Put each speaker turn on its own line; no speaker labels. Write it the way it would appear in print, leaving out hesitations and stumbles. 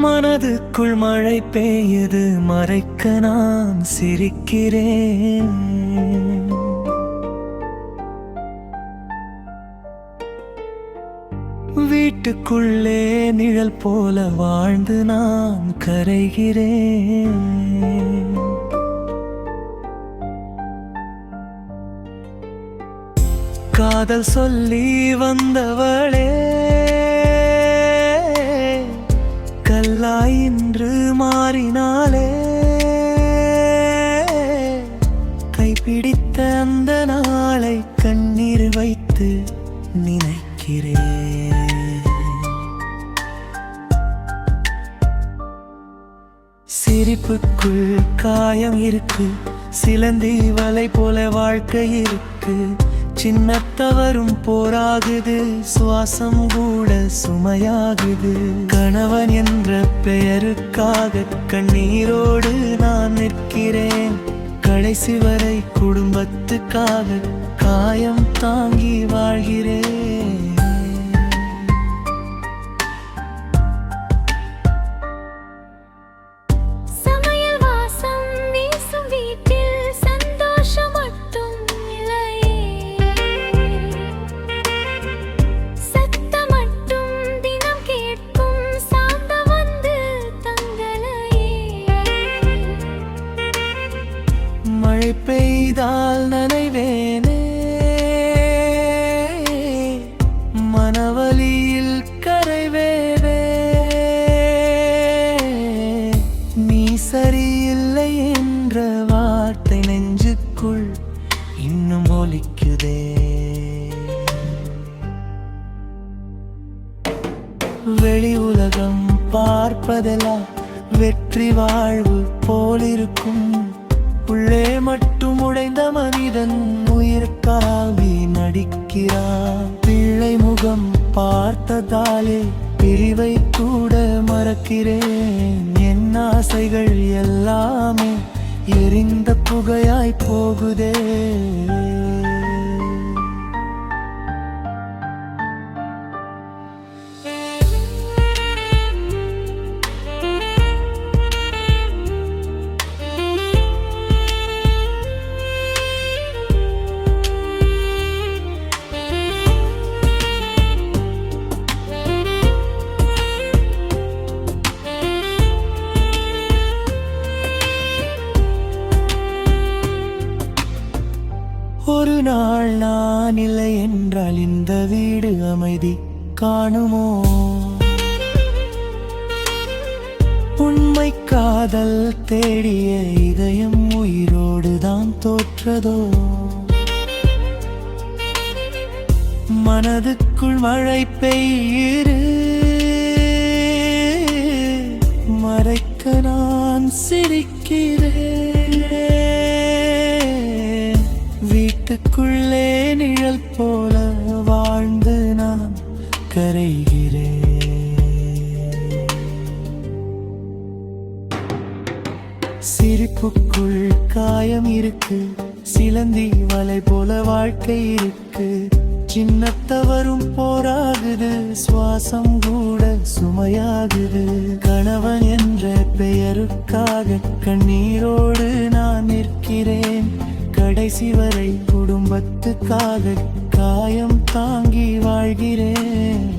மனதுக்குள் மழை பெய்யுது, மறைக்க நான் சிரிக்கிறேன். வீட்டுக்குள்ளே நிழல் போல வாழ்ந்து நான் கரைகிறேன். காதல் சொல்லி வந்தவளே, கல்லாய் இன்று மாறினாலே. கைப்பிடித்த அந்த நாளை கண்ணீர் வைத்து நினைக்கிறேன். சிரிப்புக்குள் காயம் இருக்கு, சிலந்தி வலை போல வாழ்க்கை இருக்கு. சின்ன தவறும் போராகுது, சுவாசம் கூட சுமையாகுது. கணவன் என்ற பெயருக்காக கண்ணீரோடு நான் நிற்கிறேன். கடைசி வரை குடும்பத்துக்காக காயம் தாங்கி வாழ்கிறேன். மழை பெய்தால் நனைவேனே, மனவலியில் கரைவேனே. நீ சரியில்லை என்ற வார்த்தை நெஞ்சுக்குள் இன்னும் ஒலிக்குதே. வெளி உலகம் பார்ப்பதெல்லாம் வெற்றி வாழ்வு போலிருக்கும். உள்ளே மட்டும் உடைந்த மனிதன் உயிர்காவி நடிக்கிறான். பிள்ளை முகம் பார்த்ததாலே பிரிவை கூட மறக்கிறேன். என் ஆசைகள் எல்லாமே எரிந்த புகையாய் போகுதே. ஒரு நாள் நான் இல்லை என்றால் இந்த வீடு அமைதி காணுமோ? உண்மை காதல் தேடிய இதயம் உயிரோடு தான் தோற்றதோ? மனதுக்குள் மழை பெய்யுது, மறைக்க நான் சிரிக்கிறேன். வீட்டுக்குள்ளே நிழல் போல வாழ்ந்து நான் கரைகிறேன். சிரிப்புக்குள் காயம் இருக்கு, சிலந்தி வலை போல வாழ்க்கை இருக்கு. சின்ன தவறும் போராகுது, சுவாசம் கூட சுமையாகுது. கணவன் என்ற பெயருக்காக கண்ணீரோடு நான் நிற்கிறேன். கடைசி வரை குடும்பத்துக்காக காயம் தாங்கி வாழ்கிறேன்.